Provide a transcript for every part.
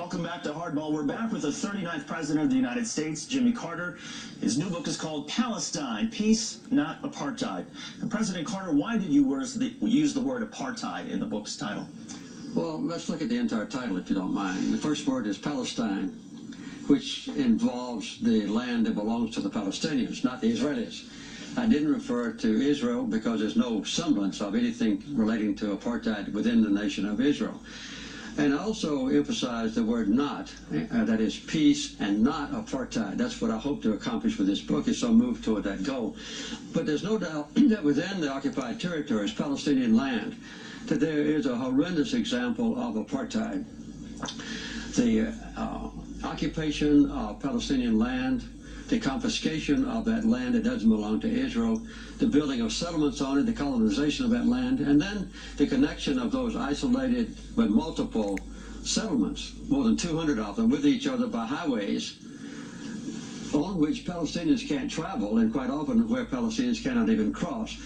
Welcome back to Hardball. We're back with the 39th President of the United States, Jimmy Carter. His new book is called Palestine, Peace, Not Apartheid. And President Carter, why did you use the word apartheid in the book's title? Well, let's look at the entire title, if you don't mind. The first word is Palestine, which involves the land that belongs to the Palestinians, not the Israelis. I didn't refer to Israel because there's no semblance of anything relating to apartheid within the nation of Israel. And I also emphasize the word not, that is peace and not apartheid. That's what I hope to accomplish with this book, is so move toward that goal. But there's no doubt that within the occupied territories, Palestinian land, that there is a horrendous example of apartheid. The occupation of Palestinian land, the confiscation of that land that doesn't belong to Israel, the building of settlements on it, the colonization of that land, and then the connection of those isolated but multiple settlements, more than 200 of them, with each other by highways on which Palestinians can't travel, and quite often where Palestinians cannot even cross.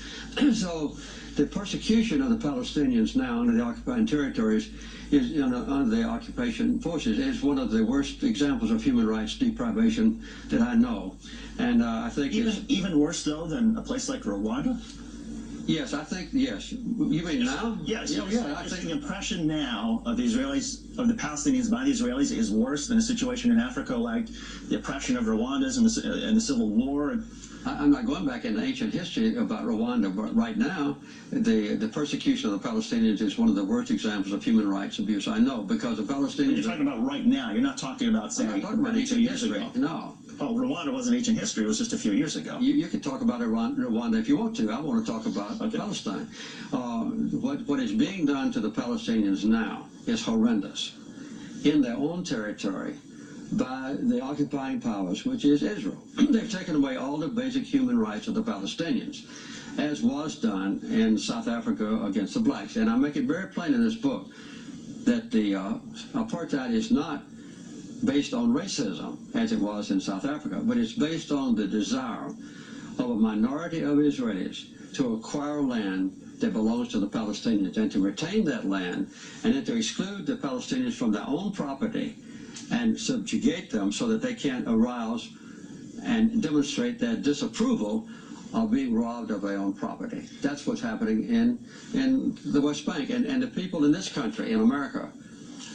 So the persecution of the Palestinians now under the occupied territories is under the occupation forces is one of the worst examples of human rights deprivation that I know. And I think even worse though than a place like Rwanda. Yes, I think yes. You mean now? Yes. I think the impression now of the Israelis, of the Palestinians by the Israelis, is worse than a situation in Africa like the oppression of Rwandans and the civil war. I'm not going back into ancient history about Rwanda, but right now, the persecution of the Palestinians is one of the worst examples of human rights abuse I know, because the Palestinians... You're talking about right now. You're not talking about, say, I'm not talking about ancient history. No. Oh, Rwanda wasn't ancient history. It was just a few years ago. You can talk about Rwanda if you want to. I want to talk about Palestine. What is being done to the Palestinians now is horrendous in their own territory by the occupying powers, which is Israel. They've taken away all the basic human rights of the Palestinians, as was done in South Africa against the blacks. And I make it very plain in this book that the apartheid is not based on racism, as it was in South Africa, but it's based on the desire of a minority of Israelis to acquire land that belongs to the Palestinians and to retain that land, and then to exclude the Palestinians from their own property and subjugate them so that they can't arouse and demonstrate their disapproval of being robbed of their own property. That's what's happening in the West Bank. And the people in this country, in America,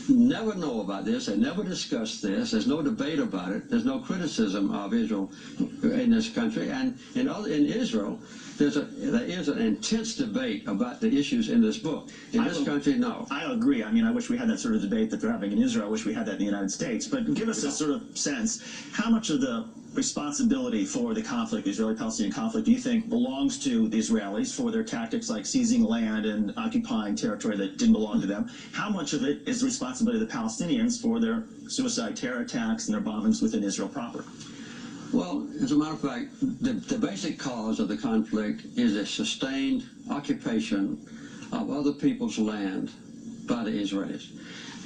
never know about this. They never discuss this. There's no debate about it. There's no criticism of Israel in this country. And in Israel, there is an intense debate about the issues in this book. In this country, no. I agree. I mean, I wish we had that sort of debate that they're having in Israel. I wish we had that in the United States. But give us a sort of sense, how much of the responsibility for the conflict, the Israeli-Palestinian conflict, do you think belongs to the Israelis for their tactics like seizing land and occupying territory that didn't belong to them? How much of it is the responsibility of the Palestinians for their suicide terror attacks and their bombings within Israel proper? Well, as a matter of fact, the basic cause of the conflict is a sustained occupation of other people's land by the Israelis.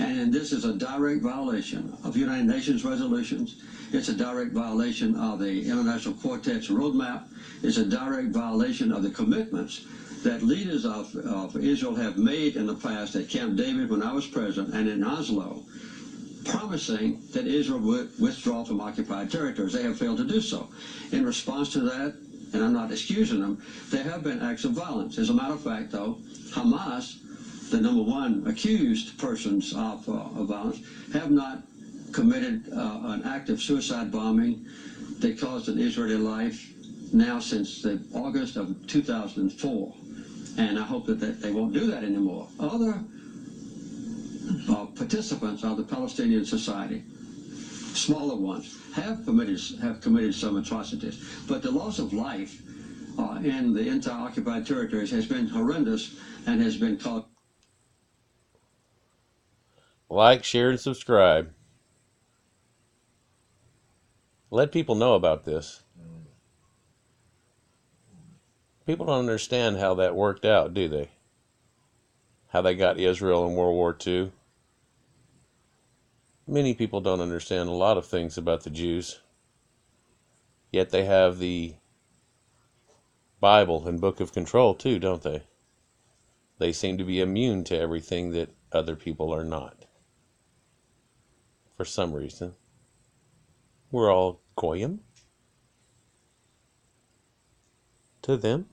And this is a direct violation of United Nations resolutions. It's a direct violation of the International Quartet's roadmap. It's a direct violation of the commitments that leaders of Israel have made in the past at Camp David when I was president and in Oslo, promising that Israel would withdraw from occupied territories. They have failed to do so. In response to that, and I'm not excusing them, there have been acts of violence. As a matter of fact, though, Hamas, the number one accused persons of violence, have not committed an act of suicide bombing that caused an Israeli life now since August of 2004. And I hope that they won't do that anymore. Other participants of the Palestinian society, smaller ones, have committed some atrocities. But the loss of life in the entire occupied territories has been horrendous and has been caused. Like, share, and subscribe. Let people know about this. People don't understand how that worked out, do they? How they got Israel in World War II. Many people don't understand a lot of things about the Jews. Yet they have the Bible and Book of Control too, don't they? They seem to be immune to everything that other people are not. for some reason. We're all goyim to them.